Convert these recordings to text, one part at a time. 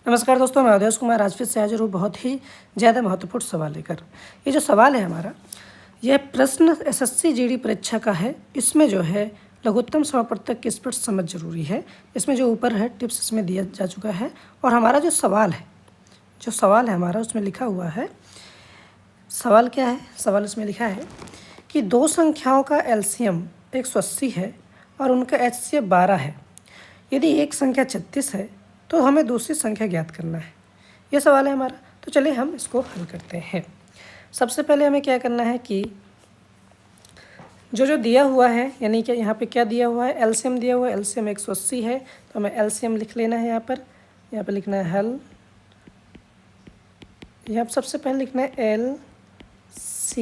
नमस्कार दोस्तों, मैं अवधेश कुमार आज फिर से हाजिर हूँ बहुत ही ज़्यादा महत्वपूर्ण सवाल लेकर। ये जो सवाल है हमारा, यह प्रश्न एसएससी जीडी परीक्षा का है। इसमें जो है लघुत्तम समापवर्तक की स्पष्ट समझ जरूरी है। इसमें जो ऊपर है टिप्स इसमें दिया जा चुका है। और हमारा जो सवाल है हमारा, उसमें लिखा हुआ है, सवाल क्या है? सवाल इसमें लिखा है कि दो संख्याओं का एलसीएम 180 है और उनका एचसीएफ 12 है। यदि एक संख्या 36 है तो हमें दूसरी संख्या ज्ञात करना है। यह सवाल है हमारा। तो चलिए हम इसको हल करते हैं। सबसे पहले हमें क्या करना है कि जो दिया हुआ है, यानी कि यहाँ पे क्या दिया हुआ है, एलसीएम दिया हुआ है। एलसीएम 180 है तो हमें एलसीएम लिख लेना है। यहाँ पर लिखना है हल। यहाँ पर सबसे पहले लिखना है एलसीएम।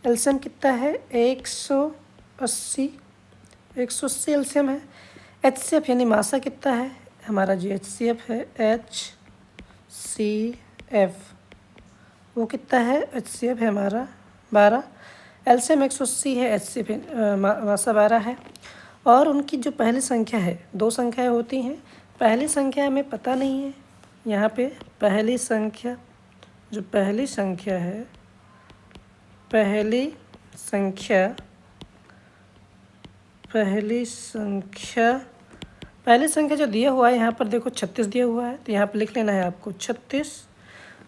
एलसीएम कितना है? 180 एलसीएम है। एचसीएफ यानी मासा कितना है हमारा? जो एचसीएफ है, एचसीएफ वो कितना है? एचसीएफ है हमारा 12। एलसीएम 180 है, एचसीएफ मासा 12 है। और उनकी जो पहली संख्या है, दो संख्याएं होती हैं। पहली संख्या हमें पता नहीं है। यहाँ पे पहली संख्या है, पहली संख्या जो दिया हुआ है यहाँ पर देखो 36 दिया हुआ है, तो यहाँ पर लिख लेना है आपको 36।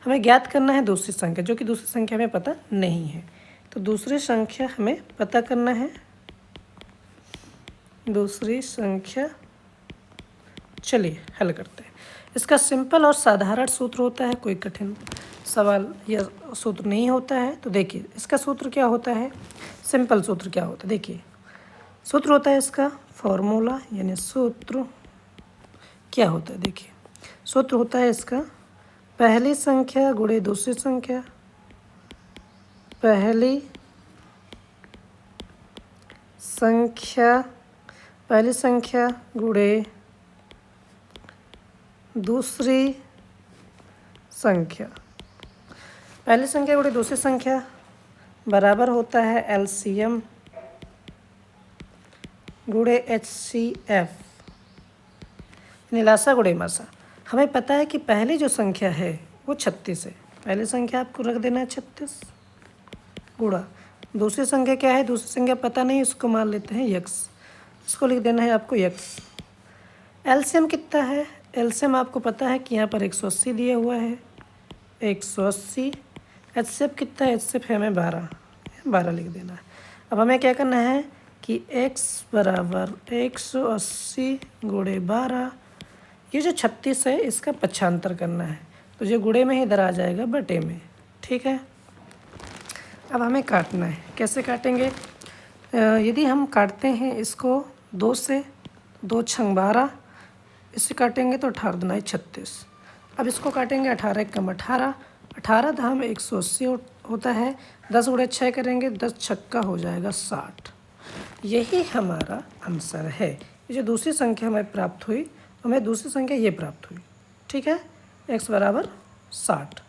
हमें ज्ञात करना है दूसरी संख्या, जो कि दूसरी संख्या हमें पता नहीं है। तो दूसरी संख्या हमें पता करना है। दूसरी संख्या, चलिए हल करते हैं। इसका सिंपल और साधारण सूत्र होता है, कोई कठिन सवाल या सूत्र नहीं होता है। तो देखिए इसका सूत्र क्या होता है, सिंपल सूत्र क्या होता है। देखिए सूत्र होता है इसका फॉर्मूला, यानी सूत्र क्या होता है। देखिए सूत्र होता है इसका पहली संख्या गुणे दूसरी संख्या, पहली संख्या गुणे दूसरी संख्या। पहली संख्या गुणे दूसरी संख्या बराबर होता है एलसीएम गुणे एचसीएफ, निलासा गुणे मासा। हमें पता है कि पहली जो संख्या है वो 36 है। पहली संख्या आपको रख देना है 36 गुणा दूसरी संख्या क्या है? दूसरी संख्या पता नहीं, उसको मान लेते हैं यक्स। इसको लिख देना है आपको यक्स। एलसीएम कितना है? एलसीएम आपको पता है कि यहाँ पर 180 दिया हुआ है, 180। एचसीएफ कितना है? एचसीएफ है हमें 12 लिख देना है। अब हमें क्या करना है कि x बराबर 180 गुणे 12। ये जो 36 है इसका पक्षांतर करना है, तो जो गुणे में ही इधर आ जाएगा बटे में। ठीक है, अब हमें काटना है। कैसे काटेंगे? यदि हम काटते हैं इसको 2 से, 2 छंग 12, इससे काटेंगे तो 18 दूना 36। अब इसको काटेंगे 18 एक कम 18, 18 धाम 180 होता है। 10 गुणे 6 करेंगे, 10 छक्का हो जाएगा 60। यही हमारा आंसर है। ये जो दूसरी संख्या हमें प्राप्त हुई, हमें दूसरी संख्या ये प्राप्त हुई। ठीक है, x बराबर 60।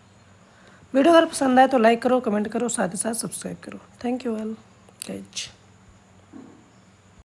वीडियो अगर पसंद आए तो लाइक करो, कमेंट करो, साथ ही साथ सब्सक्राइब करो। Thank you all guys.